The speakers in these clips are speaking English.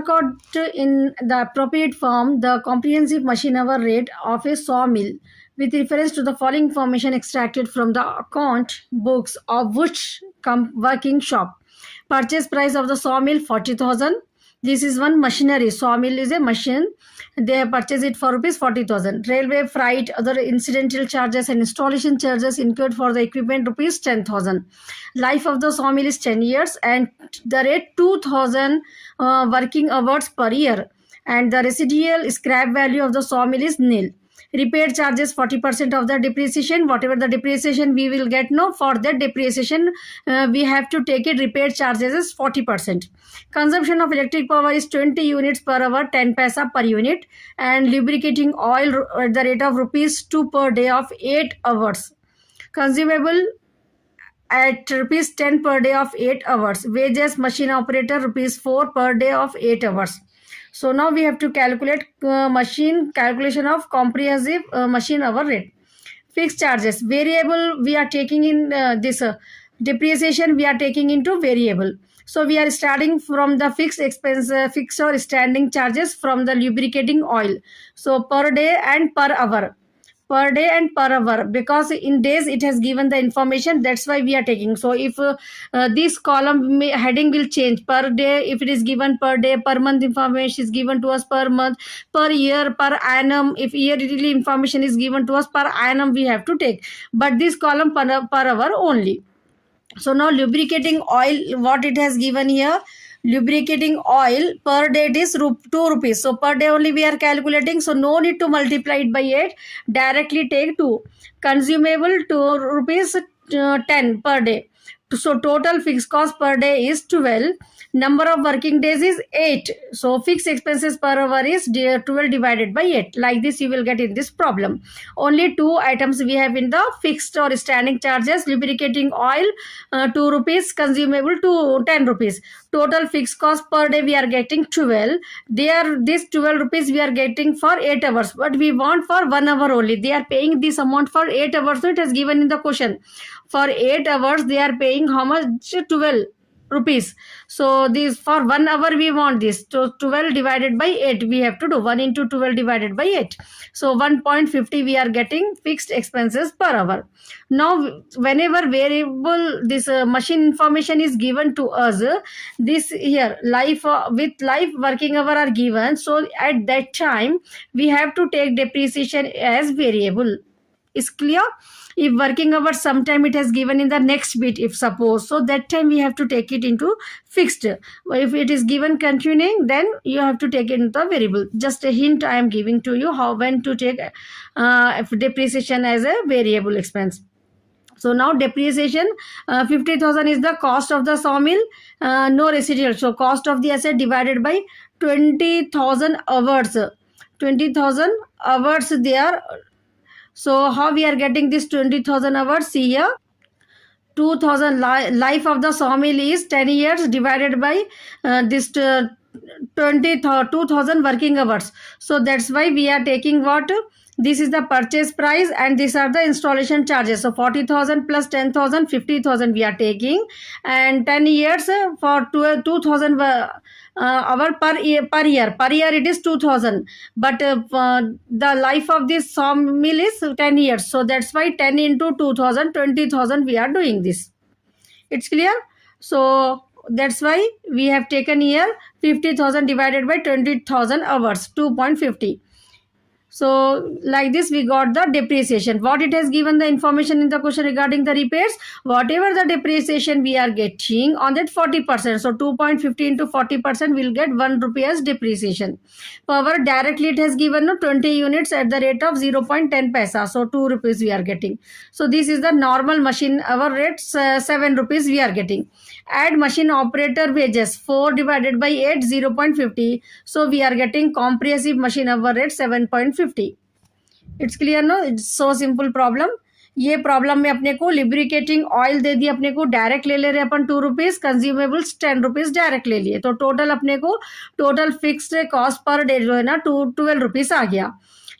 Caught in the appropriate form the comprehensive machine hour rate of a sawmill with reference to the following information extracted from the account books of which working shop. Purchase price of the sawmill 40,000. This is one machinery. Sawmill is a machine. They have purchased it for rupees 40,000. Railway freight, other incidental charges and installation charges incurred for the equipment rupees 10,000. Life of the sawmill is 10 years and the rate 2,000 working hours per year. And the residual scrap value of the sawmill is nil. Repair charges 40% of the depreciation. Whatever the depreciation we will get, no, for that depreciation we have to take it. Repair charges is 40%. Consumption of electric power is 20 units per hour, 10 paisa per unit, and lubricating oil at the rate of rupees 2 per day of 8 hours. Consumable at rupees 10 per day of 8 hours. Wages machine operator rupees 4 per day of 8 hours. So now we have to calculate calculation of comprehensive machine hour rate. Fixed charges, variable we are taking in this depreciation we are taking into variable. So we are starting from the fixed expense, fixed or standing charges from the lubricating oil. So per day and per hour. Per day and per hour, because in days it has given the information, that's why we are taking. So if this column heading will change per day, if it is given per day, per month information is given to us per month, per year, per annum. If yearly information is given to us per annum, we have to take, but this column per hour only. So now lubricating oil, what it has given here, lubricating oil per day it is 2 rupees. So per day only we are calculating, so no need to multiply it by 8, directly take 2. Consumable 2 rupees 10 per day. So total fixed cost per day is 12. Number of working days is 8. So fixed expenses per hour is 12 divided by 8. Like this you will get in this problem. Only 2 items we have in the fixed or standing charges. Lubricating oil 2 rupees, consumable to 10 rupees. Total fixed cost per day we are getting 12. This 12 rupees we are getting for 8 hours. But we want for 1 hour only. They are paying this amount for 8 hours. So it has given in the question. For 8 hours they are paying how much? 12 rupees. So this for 1 hour we want this. So 12 divided by 8 we have to do. 1 into 12 divided by 8. So 1.50 we are getting fixed expenses per hour. Now whenever variable this machine information is given to us, this here life with life working hour are given. So at that time we have to take depreciation as variable. Is clear? If working hours sometime it has given in the next bit, if suppose, so that time we have to take it into fixed. If it is given continuing, then you have to take it into the variable. Just a hint I am giving to you how when to take depreciation as a variable expense. So now depreciation 50,000 is the cost of the sawmill, no residual. So cost of the asset divided by 20,000 hours. 20,000 hours there. So how we are getting this 20,000 hours? See here, 2,000 life of the sawmill is 10 years divided by this 2,000 working hours. So that's why we are taking what? This is the purchase price and these are the installation charges. So 40,000 plus 10,000, 50,000 we are taking, and 10 years for 2,000 hour per year. Per year it is 2,000, but the life of this sawmill is 10 years. So that's why 10 into 2,000, 20,000 we are doing this. It's clear? So that's why we have taken here 50,000 divided by 20,000 hours, 2.50. So like this we got the depreciation. What it has given the information in the question regarding the repairs, whatever the depreciation we are getting on that 40%. So 2.50 into 40% will get 1 rupee as depreciation. Power directly it has given 20 units at the rate of 0.10 paisa. So 2 rupees we are getting. So this is the normal machine hour rate, 7 rupees we are getting. Add machine operator wages 4 divided by 8, 0.50. So we are getting comprehensive machine hour rate 7.50. It's clear no. It's so simple problem. ये problem में अपने को lubricating oil दे दी, अपने को direct ले रहे अपन 2 rupees, consumables 10 rupees direct ले लिए. तो टोटल अपने को total fixed cost per day जो है ना 12 रुपीज आ गया.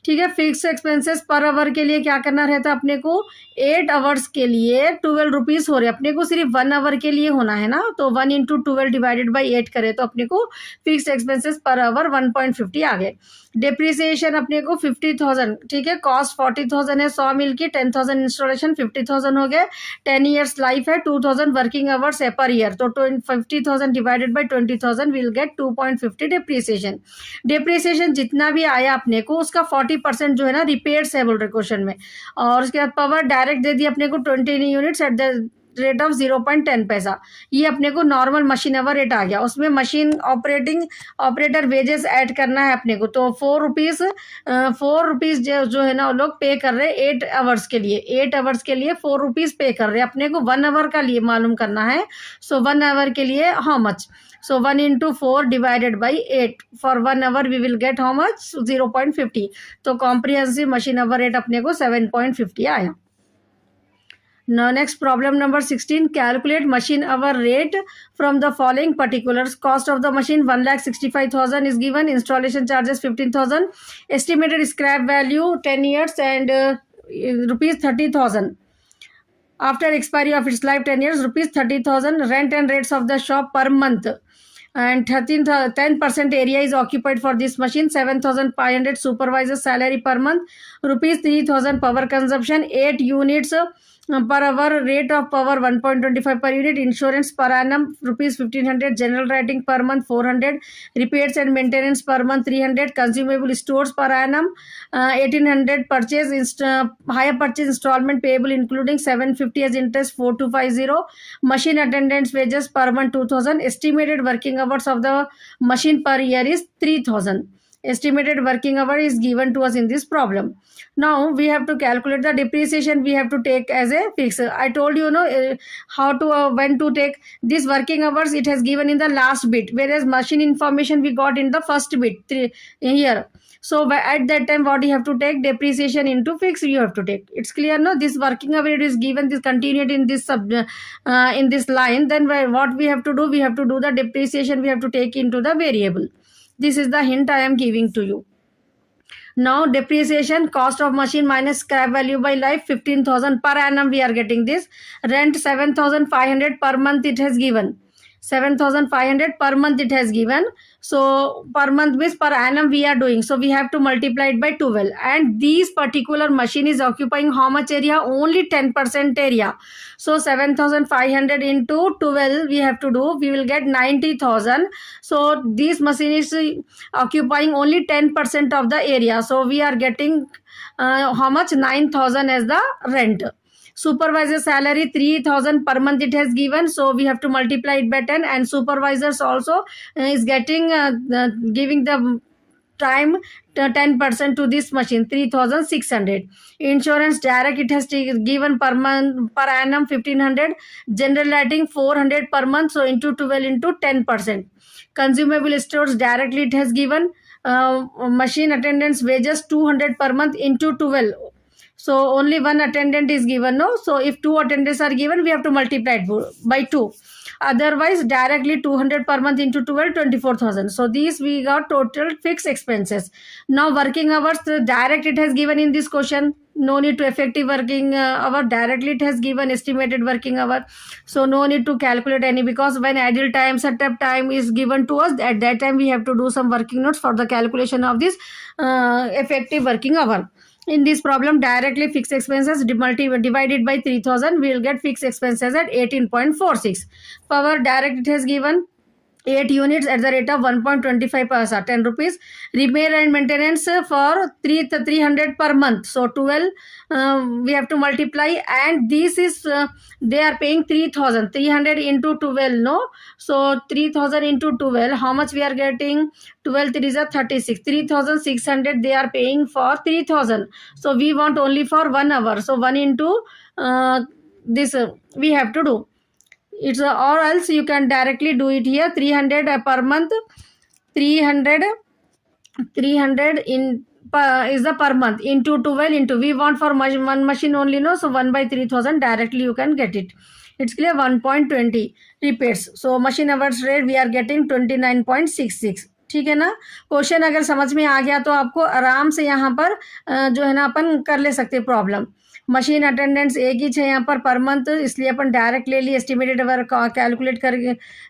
ठीक है। फिक्स एक्सपेंसेस पर आवर के लिए क्या करना रहता है अपने को, 8 आवर्स के लिए 12 रुपीज़ हो रहे, अपने को सिर्फ 1 आवर के लिए होना है ना, तो 1 इंटू 12 डिवाइडेड बाई 8 करें तो अपने को फिक्स एक्सपेंसेस पर आवर 1.50 आ गए। डिप्रिसिएशन अपने को 50,000, ठीक है, कॉस्ट 40,000 है 100 मिल की, 10,000 इंस्टॉलेशन 50,000 हो गए, 10 ईयर्स लाइफ है, 2,000 वर्किंग आवर्स है पर ईयर, तो 50,000 divided by 20,000 will get 2.50 depreciation. Depreciation जितना भी आया अपने को उसका 40% जो है ना रिपेयर्स है बोल रहे क्वेश्चन में, और उसके बाद पावर डायरेक्ट दे दी अपने को 20 units at the rate of 0.10 पैसा। ये अपने को नॉर्मल मशीन आवर रेट आ गया, उसमें मशीन ऑपरेटर वेजेस ऐड करना है अपने को, तो 4 रुपीज़ जो है ना वो लोग पे कर रहे हैं 8 आवर्स के लिए, 8 आवर्स के लिए 4 रुपीज़ पे कर रहे हैं अपने को, 1 आवर का लिए मालूम करना है। सो 1 आवर के लिए how much, so 1 into 4 divided by 8 for 1 hour we will get how much, 0.50, तो comprehensive machine hour rate अपने को 7.50 आया। Now next problem number 16, calculate machine hour rate from the following particulars. Cost of the machine 1,65,000 is given, installation charges 15,000, estimated scrap value 10 years and rupees 30,000. After expiry of its life 10 years, rupees 30,000. Rent and rates of the shop per month, and 10% area is occupied for this machine, 7,500 supervisor salary per month, rupees 3,000 power consumption, 8 units per hour, rate of power 1.25 per unit, insurance per annum rupees 1,500, general writing per month 400, repairs and maintenance per month 300, consumable stores per annum 1,800, higher purchase installment payable including 750 as interest 4,250, machine attendance wages per month 2,000, estimated working hours of the machine per year is 3,000. Estimated working hour is given to us in this problem. Now we have to calculate the depreciation, we have to take as a fixed. I told you how to when to take this working hours, it has given in the last bit, whereas machine information we got in the first bit here. So at that time what you have to take, depreciation into fixed you have to take. It's clear, no? This working hour it is given, this continued in this in this line, then what we have to do, we have to do the depreciation, we have to take into the variable. This is the hint I am giving to you. Now depreciation, cost of machine minus scrap value by life 15,000 per annum we are getting this. Rent 7,500 per month it has given. 7,500 per month it has given. So per month means per annum we are doing. So we have to multiply it by 12. And this particular machine is occupying how much area? Only 10% area. So 7,500 into 12 we have to do. We will get 90,000. So this machine is occupying only 10% of the area. So we are getting how much? 9,000 as the rent. Supervisor salary 3,000 per month it has given, so we have to multiply it by 10, and supervisors also is getting giving the time 10% to this machine, 3,600. Insurance direct it has given per month, per annum 1,500, general lighting 400 per month, so into 12 into 10%. Consumable stores directly it has given, machine attendance wages 200 per month into 12. So only one attendant is given, no? So if 2 attendants are given, we have to multiply it by 2. Otherwise, directly 200 per month into 12, 24,000. So these we got total fixed expenses. Now working hours, direct it has given in this question. No need to effective working hour. Directly it has given estimated working hour. So no need to calculate any, because when idle time, setup time is given to us, at that time we have to do some working notes for the calculation of this effective working hour. In this problem, directly fixed expenses divided by 3,000, we will get fixed expenses at 18.46. Power direct it has given 8 units at the rate of 1.25 paisa, 10 rupees. Repair and maintenance for 300 per month. So 12 we have to multiply, and this is they are paying 3,000. 300 into 12, no? So 3,000 into 12, how much we are getting? 12 3 is a 36. 3,600 they are paying for 3,000. So we want only for 1 hour. So 1 into this we have to do. It's or else you can directly do it here. 300 per month, 300 in is the per month into 12 into, we want for one machine only, no? So 1 by 3,000 directly you can get it. It's clear. 1.20 repairs. So machine hours rate we are getting 29.66. ठीक है ना। Question अगर समझ में आ गया तो आपको आराम से यहाँ पर जो है ना अपन कर ले सकते प्रॉब्लम। मशीन अटेंडेंस एक ही है यहाँ पर मंथ, इसलिए अपन डायरेक्ट ले लिए। एस्टिमेटेड वर्क कैलकुलेट कर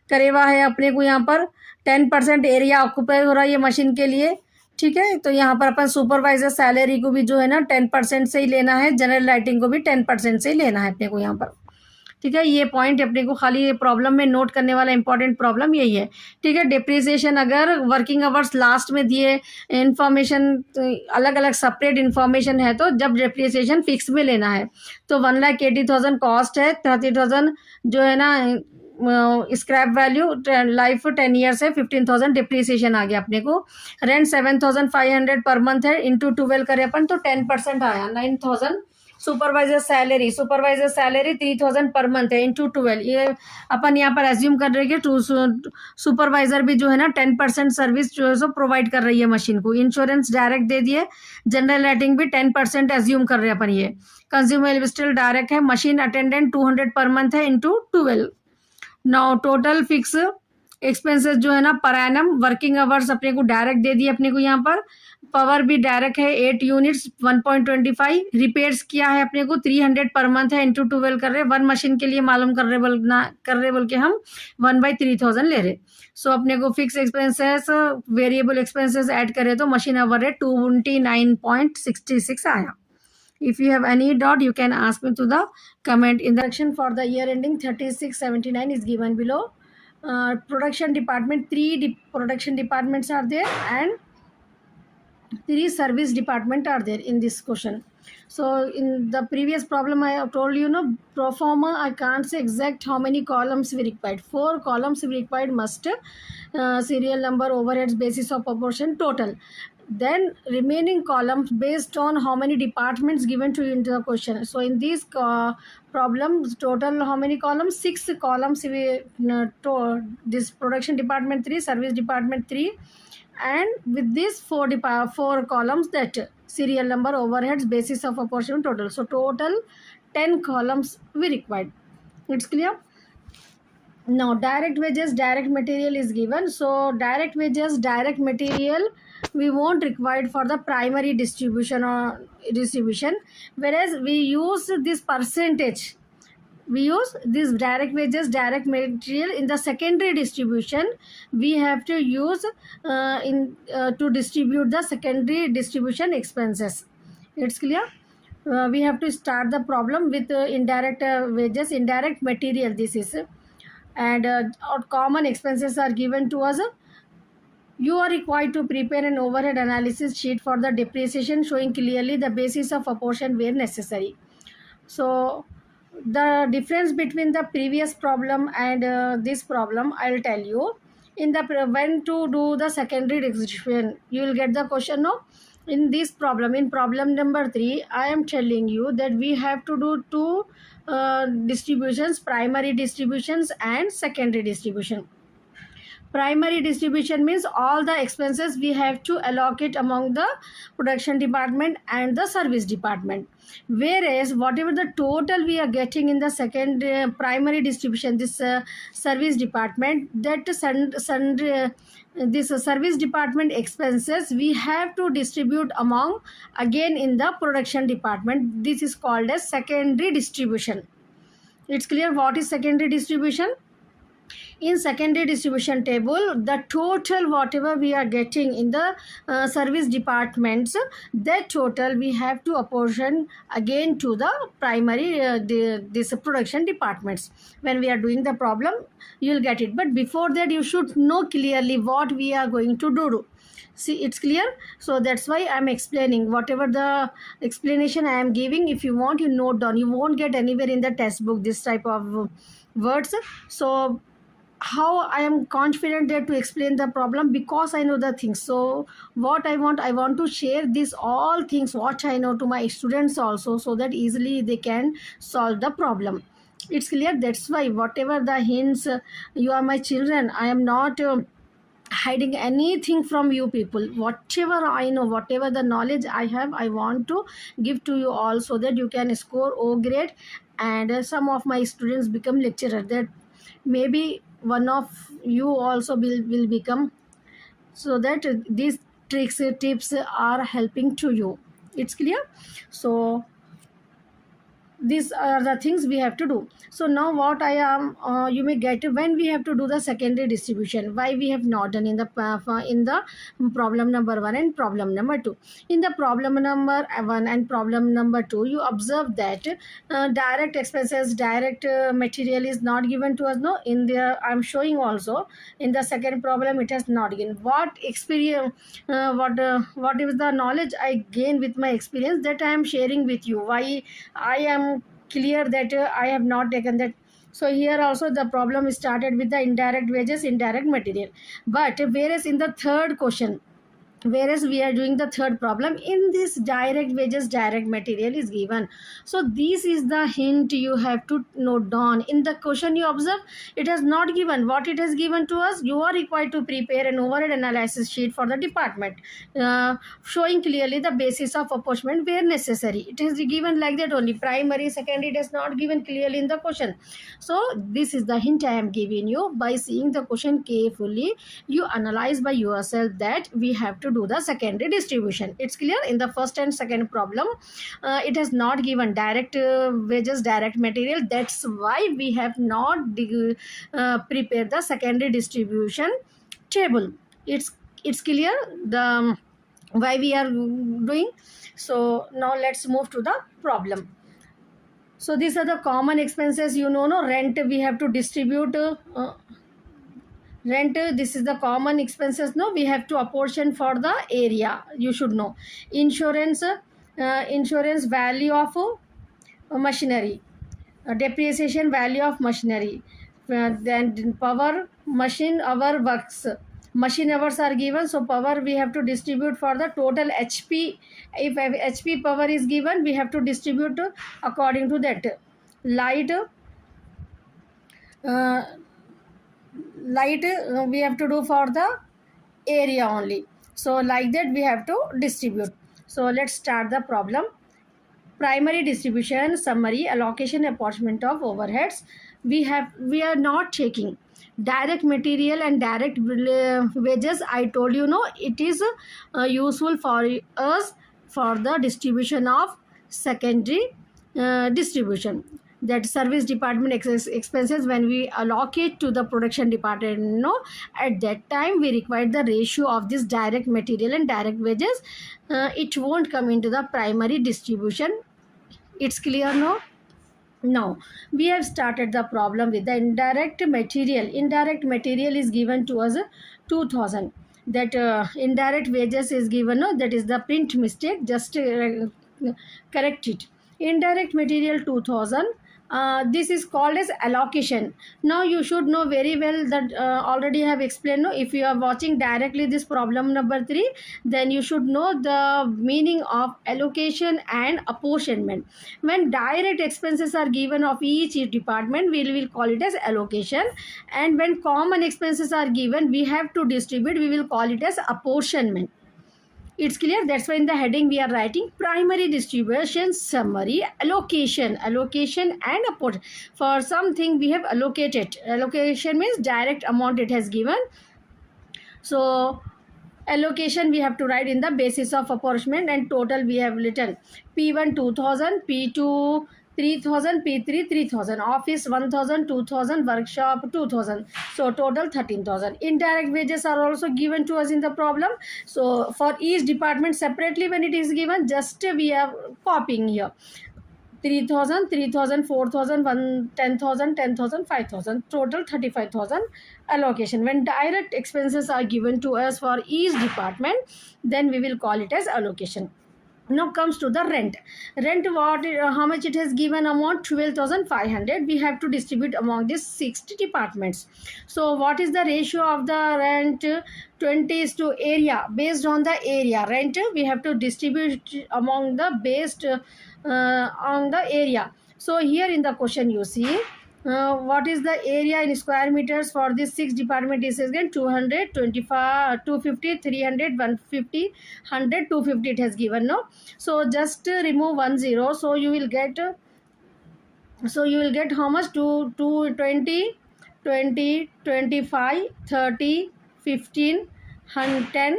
करेवा है अपने को यहाँ पर 10% एरिया ऑक्यूपाई हो रहा है ये मशीन के लिए। ठीक है, तो यहाँ पर अपन सुपरवाइजर सैलरी को भी जो है ना 10% से ही लेना है, जनरल राइटिंग को भी 10% से ही लेना है अपने को यहाँ पर। ठीक है, ये पॉइंट अपने को खाली प्रॉब्लम में नोट करने वाला इंपॉर्टेंट प्रॉब्लम यही है। ठीक है, डिप्रिसिएशन अगर वर्किंग आवर्स लास्ट में दिए इंफॉर्मेशन अलग अलग सेपरेट इंफॉर्मेशन है तो जब डिप्रिसिएशन फिक्स में लेना है तो 1,80,000 कॉस्ट है, 30,000 जो है ना स्क्रैप वैल्यू, लाइफ 10 ईयर्स है, 15,000 डिप्रिसिएशन आ गया अपने को। रेंट 7,500 पर मंथ है, इंटू 12 करे अपन तो 10% आया 9,000। सुपरवाइजर सैलरी 3,000 पर मंथ है, इंटू 12। ये अपन यहाँ पर एज्यूम कर रहे हैं कि सुपरवाइजर भी जो है ना 10% सर्विस जो है सो प्रोवाइड कर रही है मशीन को। इंश्योरेंस डायरेक्ट दे दिए, जनरल रेटिंग भी 10% एज्यूम कर रहे हैं अपन ये। कंज्यूमेबल स्टिल डायरेक्ट है, मशीन अटेंडेंट 200 पर मंथ है, into 12। Now total fix expenses जो है ना पर एनम, वर्किंग आवर्स अपने को डायरेक्ट दे दिए अपने को यहाँ पर। पावर भी डायरेक्ट है 8 यूनिट्स 1.25। रिपेयर्स किया है अपने को 300 पर मंथ है, इंटू 12 कर रहे। वन मशीन के लिए मालूम कर रहे बोल के हम 1/3000 ले रहे। सो अपने को fix expenses variable expenses add करे तो मशीन आवर रेट 29.66 आया। If you have any doubt, you can ask me to the comment. In the section for the year ending 3679 is given below. Production department, production departments are there and 3 service department are there in this question. So in the previous problem I have told you, no, pro forma I can't say exact how many columns we required. 4 columns we required must, serial number, overheads, basis of proportion, total. Then remaining columns based on how many departments given to you in the question. So in these problems, total how many columns? 6 columns we this production department 3, service department 3, and with these 4 columns, that serial number, overheads, basis of proportion, total. So total 10 columns we required. It's clear. Now direct wages, direct material is given. So direct wages, direct material we won't required for the primary distribution or distribution, whereas we use this percentage. We use this direct wages, direct material in the secondary distribution. We have to use to distribute the secondary distribution expenses. It's clear. We have to start the problem with indirect wages, indirect material. This is and our common expenses are given to us. You are required to prepare an overhead analysis sheet for the depreciation showing clearly the basis of apportion where necessary. So the difference between the previous problem and this problem I'll tell you. In the when to do the secondary distribution, you will get the question. No, in this problem, in problem number 3, I am telling you that we have to do 2 distributions, primary distributions and secondary distribution. Primary distribution means all the expenses we have to allocate among the production department and the service department, whereas whatever the total we are getting in the second primary distribution, this service department, that this service department expenses we have to distribute among again in the production department. This is called as secondary distribution. It's clear what is secondary distribution? In secondary distribution table, the total whatever we are getting in the service departments, that total we have to apportion again to the primary this production departments. When we are doing the problem, you will get it, but before that you should know clearly what we are going to do. See, it's clear. So that's why I'm explaining whatever the explanation I am giving. If you want, you note down. You won't get anywhere in the textbook this type of words. So how I am confident there to explain the problem, because I know the things. So what I want to share this all things what I know to my students also, so that easily they can solve the problem. It's clear. That's why whatever the hints, you are my children, I am not hiding anything from you people. Whatever I know, whatever the knowledge I have, I want to give to you all, so that you can score O grade and some of my students become lecturer. That maybe one of you also will become so that these tricks tips are helping to you. It's clear. So these are the things we have to do. So now what I am you may get when we have to do the secondary distribution, why we have not done in the problem number 1 and problem number 2. In the problem number 1 and problem number 2, you observe that direct expenses, direct material is not given to us. No, in the I'm showing also in the second problem it has not given. What experience what is the knowledge I gain with my experience, that I am sharing with you. Why I am clear that I have not taken that. So here also the problem started with the indirect wages, indirect material. But whereas in the third question, whereas we are doing the third problem, in this direct wages, direct material is given. So this is the hint you have to note down. In the question you observe, it has not given. What it has given to us, you are required to prepare an overhead analysis sheet for the department, showing clearly the basis of apportionment where necessary. It is given like that only. Primary, secondary, it is not given clearly in the question. So this is the hint I am giving you. By seeing the question carefully, you analyze by yourself that we have to do the secondary distribution. It's clear. In the first and second problem, it has not given direct wages, direct material. That's why we have not prepared the secondary distribution table. It's clear the why we are doing. So now let's move to the problem. So these are the common expenses, no, rent we have to distribute. Rent, this is the common expenses, no, we have to apportion for the area, you should know. Insurance, insurance value of machinery, depreciation value of machinery, then power, machine hour works, machine hours are given, so power we have to distribute for the total HP. If HP power is given, we have to distribute according to that. Light, light we have to do for the area only. So like that we have to distribute. So let's start the problem. Primary distribution summary, allocation, apportionment of overheads. We are not taking direct material and direct wages. I told you, no, it is useful for us for the distribution of secondary distribution, that service department expenses. When we allocate to the production department, no, at that time we require the ratio of this direct material and direct wages. It won't come into the primary distribution. It's clear, no? Now we have started the problem with the indirect material. Indirect material is given to us 2000. That indirect wages is given, no, that is the print mistake, just correct it. Indirect material 2000, this is called as allocation. Now you should know very well that already have explained, no, if you are watching directly this problem number 3, then you should know the meaning of allocation and apportionment. When direct expenses are given of each department, we will call it as allocation, and when common expenses are given, we have to distribute, we will call it as apportionment. It's clear. That's why in the heading we are writing primary distribution summary, allocation and apportion. For something we have allocated. Allocation means direct amount it has given. So allocation we have to write in the basis of apportionment, and total we have written P1 2000, P2 3000, P3 3000, office 1000, 2000, workshop 2000. So total 13,000. Indirect wages are also given to us in the problem. So for each department separately when it is given, just we are copying here. 3000, 3000, 4000, 10,000, 10,000, 5,000, total 35,000 allocation. When direct expenses are given to us for each department, then we will call it as allocation. Now comes to the rent. Rent, how much it has given amount? 12,500. We have to distribute among these 60 departments. So what is the ratio of the rent? 20 is to area. Based on the area rent, we have to distribute among the based on the area. So here in the question you see, what is the area in square meters for this 6 department is again 200, 25, 250, 300, 150, 100, 250 it has given, no? So just remove 10, so you will get how much? 20, 20, 25, 30, 15, 10,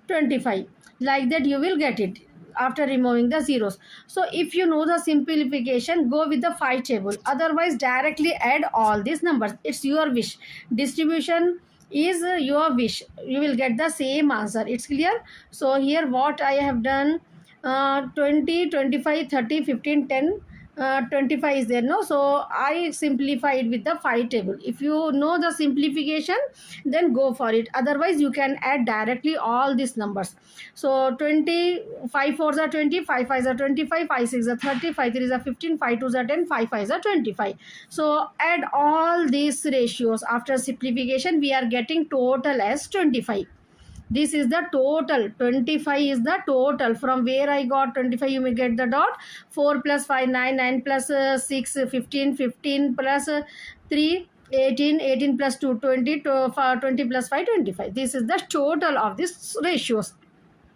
25. Like that you will get it after removing the zeros. So if you know the simplification, go with the 5 table. Otherwise directly add all these numbers. It's your wish. Distribution is your wish. You will get the same answer. It's clear? So here what I have done, 20, 25, 30, 15, 10, 25 is there, no? So I simplified with the 5 table. If you know the simplification, then go for it. Otherwise you can add directly all these numbers. So 20, 5 4s are 20, 5 5s are 25, 5 6 are 30, 5 3s are 15, 5 2s are 10, 5 5s are 25. So add all these ratios. After simplification we are getting total as 25. This is the total. 25 is the total. From where I got 25, you may get the dot. 4 plus 5 9, 9 plus 6 15, 15 plus 3 18, 18 plus 2 20, 20 plus 5 25. This is the total of these ratios.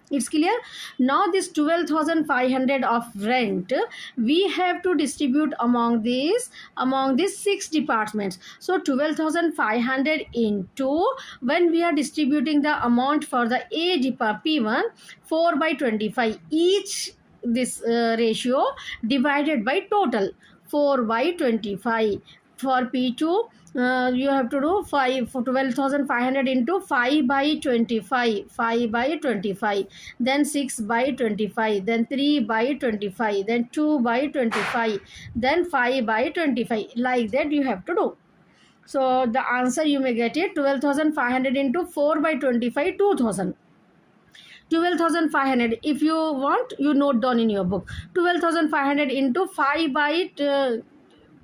It's clear? Now this 12,500 of rent we have to distribute among these 6 departments. So 12,500 into, when we are distributing the amount for the A department P1, 4 by 25 each, this ratio divided by total 4 by 25. For P2 you have to do 12,500 into 5 by 25, 5 by 25, then 6 by 25, then 3 by 25, then 2 by 25, then 5 by 25. Like that you have to do. So the answer you may get it, 12,500 into 4 by 25, 2,000. 12,500. If you want, you note down in your book. 12,500 into 5 by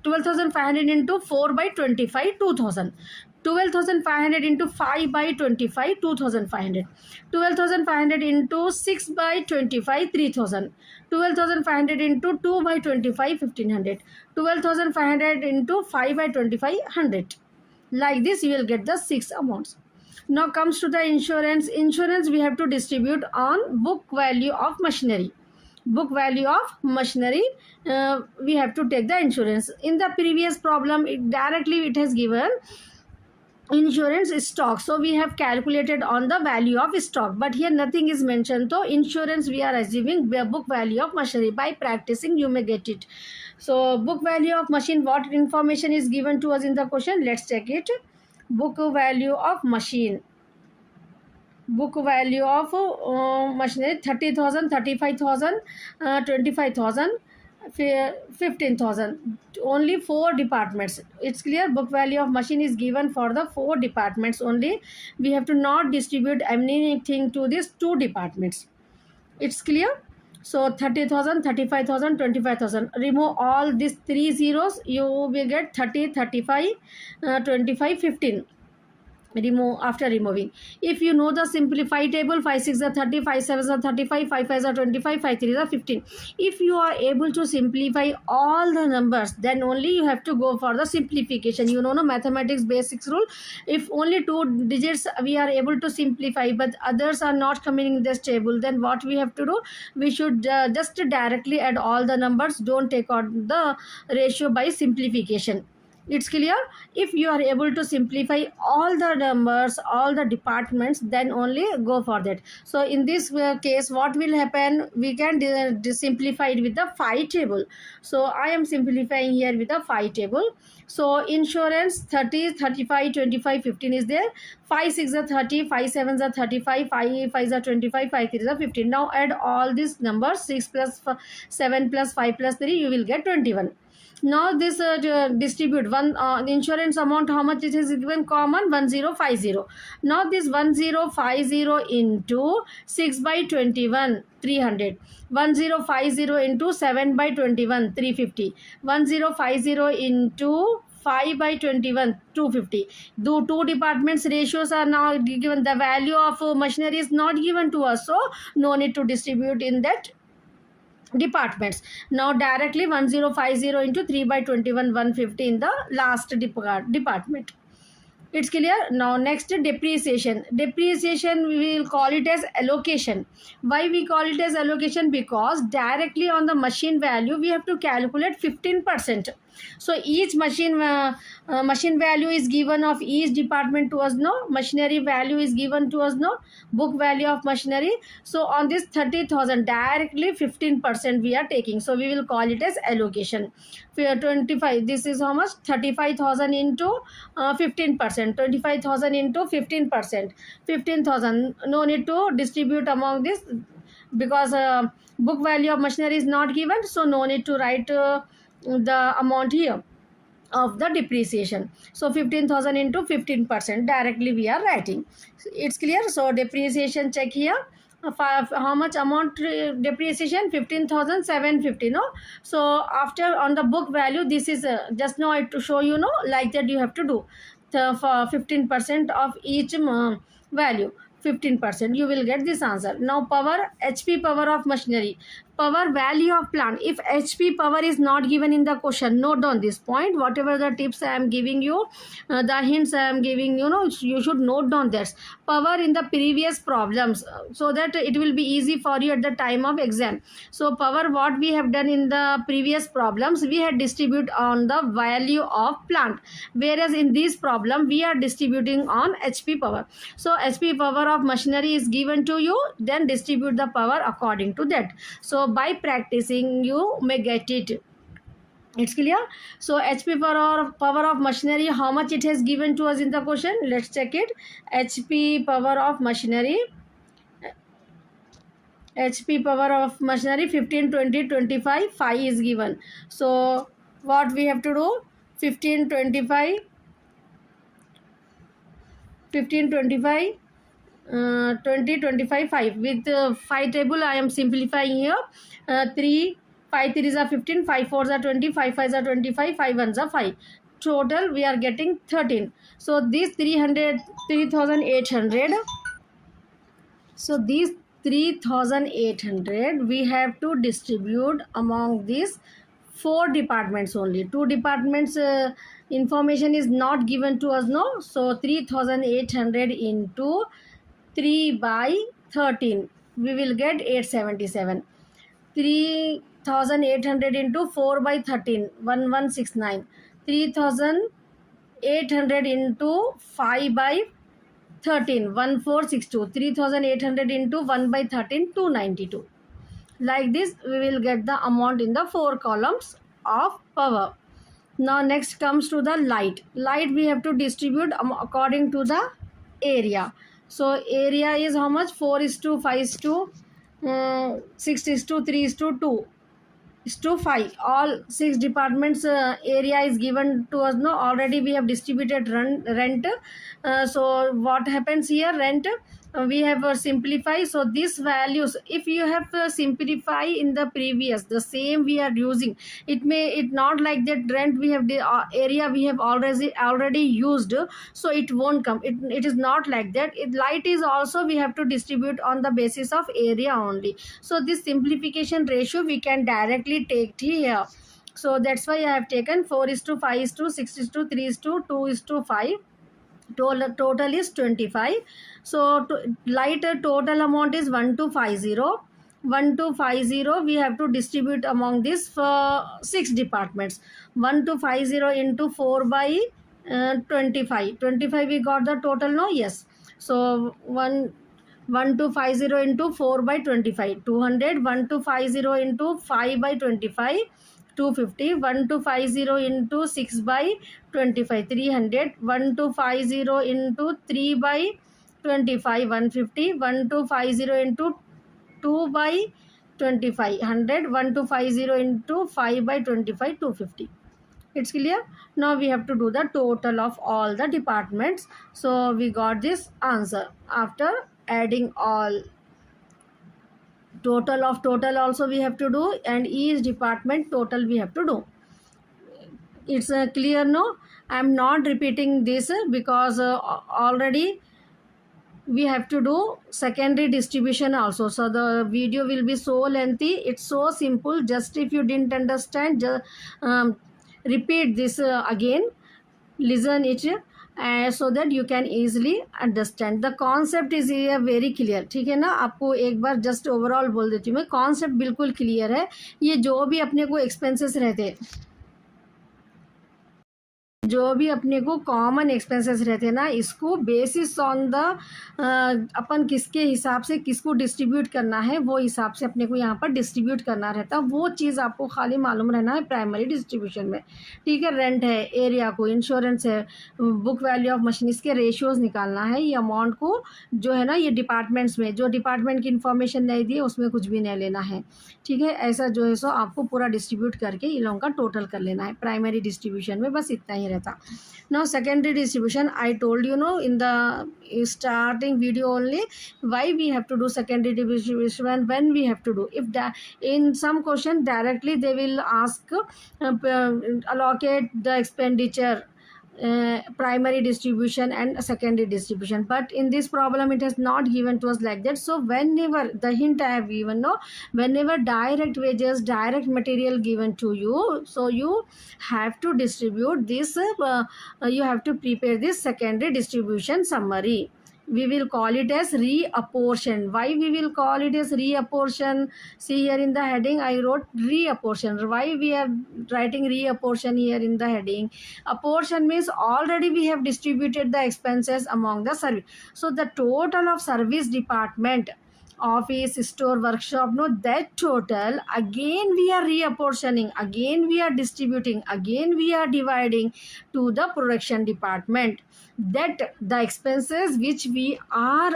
12,500 into 4 by 25, 2,000. 12,500 into 5 by 25, 2,500. 12,500 into 6 by 25, 3,000. 12,500 into 2 by 25, 1,500. 12,500 into 5 by 25, 100. Like this you will get the 6 amounts. Now comes to the insurance. Insurance we have to distribute on book value of machinery. Book value of machinery, we have to take the insurance. In the previous problem directly it has given insurance stock, so we have calculated on the value of stock, but here nothing is mentioned. So insurance we are assuming book value of machinery. By practicing you may get it. So book value of machine, what information is given to us in the question? Let's check it. Book value of machine. Book value of machinery 30,000, 35,000, 25,000, 15,000. Only 4 departments. It's clear? Book value of machine is given for the 4 departments only. We have to not distribute anything to these 2 departments. It's clear? So 30,000, 35,000, 25,000. Remove all these 3 zeros. You will get 30, 35, 25, 15. Remove after removing. If you know the simplified table, 5 6 are 30, 5 7 are 35, 5 5 are 25, 5 3 are 15. If you are able to simplify all the numbers, then only you have to go for the simplification. You know, no mathematics basics rule. If only 2 digits we are able to simplify, but others are not coming in this table, then what we have to do? We should just directly add all the numbers. Don't take out the ratio by simplification. It's clear? If you are able to simplify all the numbers, all the departments, then only go for that. So in this case what will happen? We can simplify it with the 5 table. So I am simplifying here with the 5 table. So insurance 30, 35, 25, 15 is there. 5 6 are 30, 5 7 are 35, 5 5 are 25, 5 3 are 15. Now add all these numbers. 6 plus 7 plus 5 plus 3, you will get 21. Now this distribute one insurance amount, how much it is given? Common 1050. Now this 1050 into 6 by 21, 300. 1050 into 7 by 21, 350. 1050 into 5 by 21, 250. The 2 departments ratios are now given. The value of machinery is not given to us, so no need to distribute in that departments. Now directly 1050 into 3 by 21, 150 in the last department. It's clear. Now next, depreciation. Depreciation we will call it as allocation. Why we call it as allocation? Because directly on the machine value we have to calculate 15%. So each machine value is given of each department to us, no. Machinery value is given to us, no. Book value of machinery. So on this 30,000, directly 15% we are taking. So we will call it as allocation. 25, this is how much? 35,000 into 15%. 25,000 into 15%. 15,000. No need to distribute among this, because book value of machinery is not given, so no need to write the amount here of the depreciation. So 15,000 into 15%, directly we are writing. It's clear. So depreciation check here. How much amount depreciation? 15,750, no. So after on the book value, this is just now to show you, no, like that you have to do for 15% of each value. 15% you will get this answer. Now power, HP power of machinery, power value of plant. If HP power is not given in the question, note down this point. Whatever the tips I am giving you, the hints I am giving you, know, you should note down this power in the previous problems, so that it will be easy for you at the time of exam. So power, what we have done in the previous problems, we had distribute on the value of plant, whereas in this problem we are distributing on HP power. So HP power of machinery is given to you, then distribute the power according to that. So by practicing you may get it. It's clear. So HP power of machinery, how much it has given to us in the question? Let's check it. HP power of machinery, 15, 20, 25, 5 is given. So what we have to do? 15, 25, 15, 25, 20, 25, 5. With 5 table I am simplifying here. 3, 5 3s are 15, 5 4s are 20, 5 5s are 25, 5 1s are 5. Total we are getting 13. So this 3,800. So these 3,800 we have to distribute among these 4 departments only. 2 departments information is not given to us, no. So 3,800 into 3 by 13, we will get 877. 3,800 into 4 by 13, 1169. 3,800 into 5 by 13, 1462. 3,800 into 1 by 13, 292. Like this we will get the amount in the 4 columns of power. Now next comes to the light. Light we have to distribute according to the area. So area is how much? 4 is to 5 is to 6 is to 3 is to 2 is to 5. All 6 departments area is given to us, no. Already we have distributed rent. So what happens here? Rent, we have simplify. So these values, if you have simplify in the previous, the same we are using, it not like that. Rent we have area we have already used, so it won't come. It is not like that. Light is also we have to distribute on the basis of area only. So this simplification ratio we can directly take here. So that's why I have taken 4 is to 5 is to 6 is to 3 is to 2 is to 5. Total is 25. So light total amount is 1250. 1250 we have to distribute among these 6 departments. 1250 into 4 by 25. 25 we got the total, no. Yes. So 1250 into 4 by 25, 200. 1250 into 5 by 25, 250. 1250 into 6 by 25, 300. 1250 into 3 by 25, 150. 1250 into 2 by 25, 100. 1250 into 5 by 25, 250. It's clear. Now we have to do the total of all the departments. So we got this answer after adding all. Total of total also we have to do, and each department total we have to do. It's clear, no? I am not repeating this because already we have to do secondary distribution also. So the video will be so lengthy. It's so simple. Just if you didn't understand, just repeat this again, listen it, so that you can easily understand. The concept is here very clear. ठीक है ना, आपको एक बार just overall बोल देती हूँ मैं, concept बिल्कुल क्लियर है. ये जो भी अपने को एक्सपेंसेस रहते हैं, जो भी अपने को कॉमन एक्सपेंसेस रहते हैं ना, इसको बेसिस ऑन द अपन किसके हिसाब से किसको डिस्ट्रीब्यूट करना है, वो हिसाब से अपने को यहाँ पर डिस्ट्रीब्यूट करना रहता है. वो चीज़ आपको खाली मालूम रहना है प्राइमरी डिस्ट्रीब्यूशन में. ठीक है, रेंट है, एरिया को, इंश्योरेंस है, बुक वैल्यू ऑफ मशीन, इसके रेशियोज निकालना है. ये अमाउंट को जो है ना, ये डिपार्टमेंट्स में जो डिपार्टमेंट की इन्फॉर्मेशन नहीं दी है उसमें कुछ भी नहीं लेना है. ठीक है, ऐसा जो है सो आपको पूरा डिस्ट्रीब्यूट करके इन लोगों का टोटल कर लेना है. प्राइमरी डिस्ट्रीब्यूशन में बस इतना ही रहता. Now secondary distribution, I told you know in the starting video only why we have to do secondary distribution, when we have to do. If that in some question directly they will ask allocate the expenditure, primary distribution and secondary distribution, but in this problem it has not given to us like that. So whenever the hint I have given, no, whenever direct wages, direct material given to you, so you have to distribute this, you have to prepare this secondary distribution summary. We will call it as reapportion. Why we will call it as reapportion? See here in the heading I wrote reapportion. Why we are writing reapportion here in the heading? Apportion means already we have distributed the expenses among the service. So the total of service department, office, store, workshop, no, that total again we are reapportioning, again we are distributing, again we are dividing to the production department. That the expenses which we are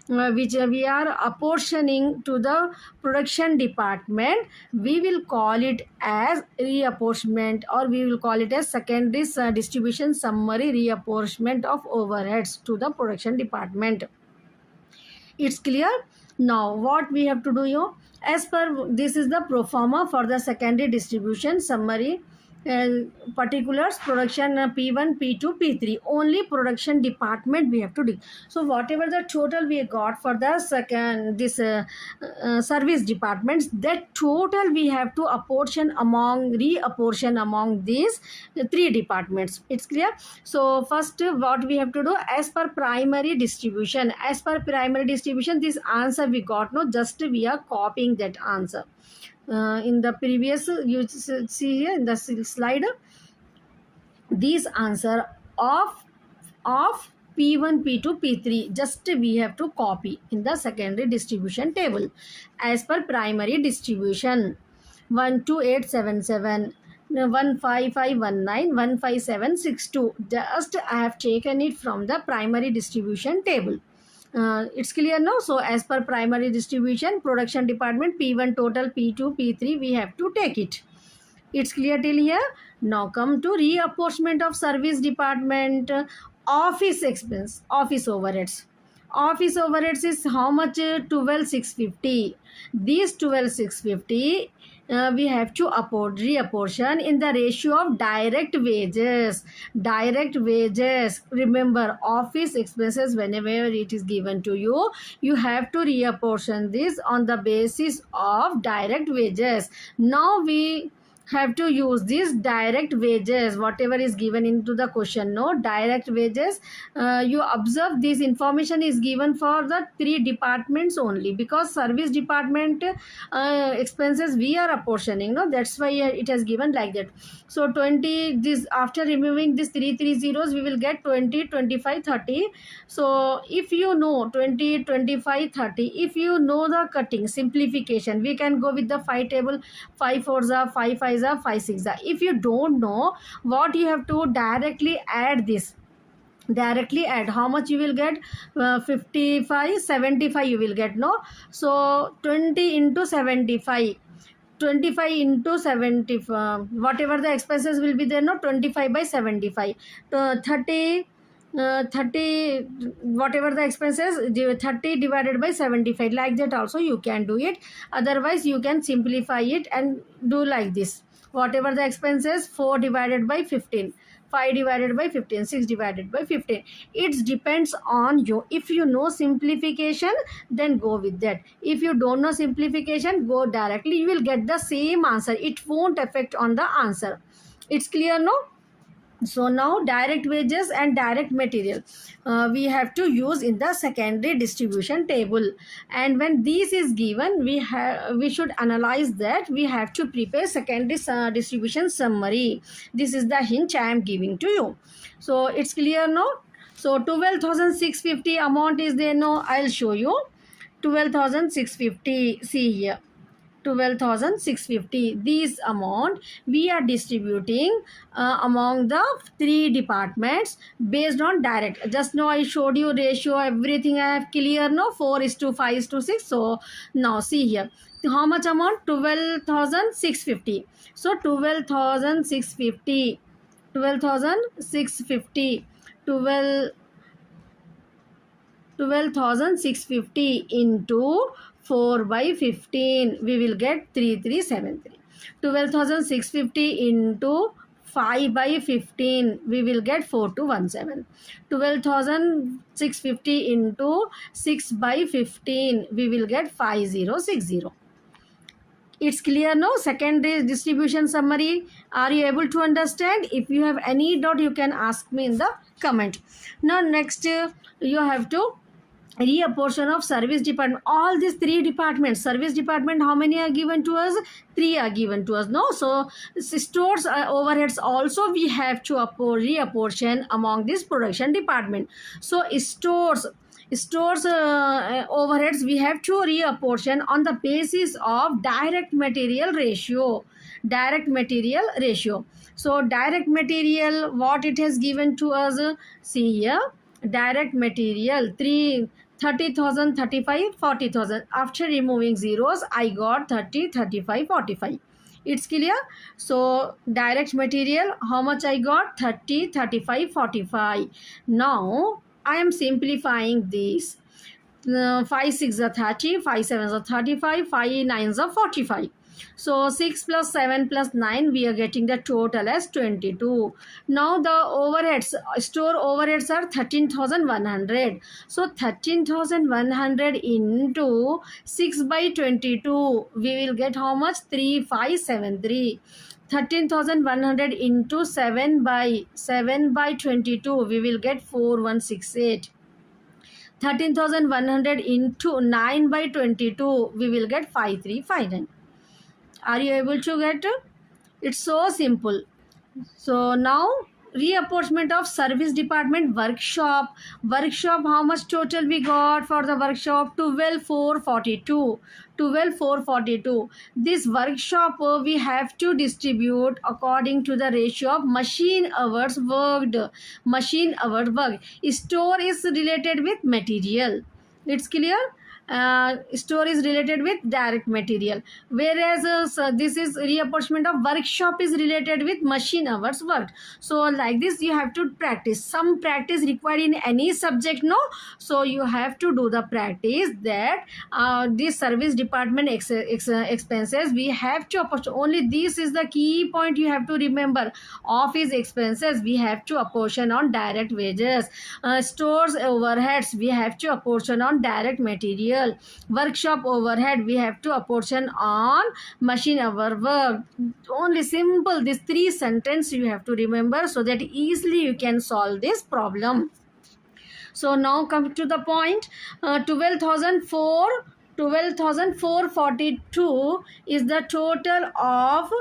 which we are apportioning to the production department, we will call it as reapportionment, or we will call it as secondary distribution summary, reapportionment of overheads to the production department. It's clear. Now what we have to do here, as per this is the pro forma for the secondary distribution summary, particulars production P1, P2, P3, only production department we have to do. So whatever the total we got for the second this service departments, that total we have to reapportion among these three departments. It's clear. So first what we have to do, as per primary distribution, this answer we got, no, just we are copying that answer. In the previous, you see here in the slide, these answer of P1, P2, P3, just we have to copy in the secondary distribution table as per primary distribution. 12877, 15519, 15762, just I have taken it from the primary distribution table. It's clear now. So as per primary distribution, production department P1 total, P2, P3, we have to take it. It's clear till here. Now come to reapportionment of service department, office expense, office overheads. Office overheads is how much? 12,650. These 12,650 we have to reapportion in the ratio of direct wages. Direct wages, remember, office expenses, whenever it is given to you, you have to reapportion this on the basis of direct wages. Now we have to use these direct wages, whatever is given into the question. No, direct wages, you observe this information is given for the three departments only, because service department expenses we are apportioning, no, that's why it has given like that. So 20, this after removing this 3 zeros, we will get 20, 25, 30. So if you know 20, 25, 30, if you know the cutting simplification, we can go with the 5 table, 5 4s are 5 5s are 5 6s are. If you don't know, what you have to directly add this, directly add how much you will get, 55 75 you will get, no. So 20 into 75, 25 into 70, whatever the expenses will be there, no, 25 by 75, 30, 30, whatever the expenses, 30 divided by 75, like that also you can do it. Otherwise you can simplify it and do like this, whatever the expenses, 4 divided by 15, 5 divided by 15, 6 divided by 15. It depends on you. If you know simplification, then go with that. If you don't know simplification, go directly, you will get the same answer. It won't affect on the answer. It's clear, no? So now direct wages and direct material we have to use in the secondary distribution table, and when this is given, we should analyze that. We have to prepare secondary distribution summary. This is the hint I am giving to you. So it's clear now. So 12,650 amount is there. No, I'll show you. 12,650, see here, 12,650. This amount we are distributing among the three departments based on direct. Just now I showed you ratio, everything I have clear. No, 4:5:6. So now see here, how much amount? 12,650. So 12,650, 12,650, 12,650 into 4 by 15, we will get 3373. 12,650 into 5 by 15, we will get 4217. 12,650 into 6 by 15, we will get 5060. It's clear now. Secondary distribution summary. Are you able to understand? If you have any doubt, you can ask me in the comment. Now next you have to reapportion of service department. All these three departments, service department, how many are given to us? 3 are given to us. No, so stores overheads also we have to reapportion among this production department. So stores overheads we have to reapportion on the basis of direct material ratio. So direct material, what it has given to us, see here, direct material 30,000, 35, 40,000. After removing zeros, I got 30, 35, 45. It's clear. So direct material, how much I got? 30, 35, 45. Now I am simplifying this. 5 6 are 30, 5 7 are 35, 5 9 are 45. So 6 plus 7 plus 9, we are getting the total as 22. Now the overheads, store overheads are 13,100. So 13,100 into 6 by 22, we will get how much? 3573. 13,100 into 7 by 22, we will get 4168. 13,100 into 9 by 22, we will get 5359. Are you able to get it? It's so simple. So now reapportionment of service department workshop. How much total we got for the workshop? 12,442. 12,442. This workshop we have to distribute according to the ratio of machine hours worked. Store is related with material. It's clear. Store is related with direct material, whereas this is reapportionment of workshop is related with machine hours worked. So like this you have to practice. Some practice required in any subject, no? So you have to do the practice that this service department expenses we have to apportion. Only this is the key point you have to remember. Office expenses we have to apportion on direct wages. Stores overheads we have to apportion on direct material. Workshop overhead we have to apportion on machine hour work. Only simple these three sentences you have to remember, so that easily you can solve this problem. So now come to the point. 12,442 is the total of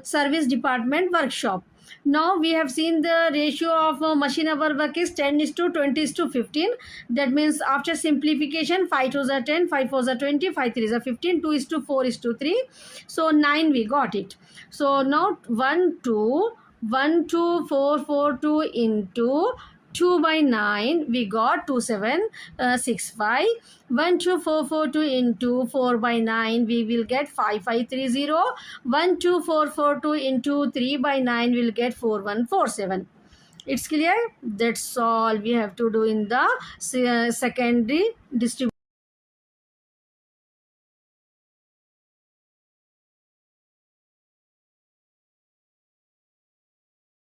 service department workshop. Now we have seen the ratio of machine hour work is 10:20:15. That means after simplification, 5 2s are 10, 5 4s are 20, 5 3s are 15, 2:4:3. So 9 we got it. So now 12442 into 2 by 9, we got 2765. 12442 into 4 by 9, we will get 5530. 12442 into 3 by 9, we will get 4147. It's clear. That's all we have to do in the secondary distribution.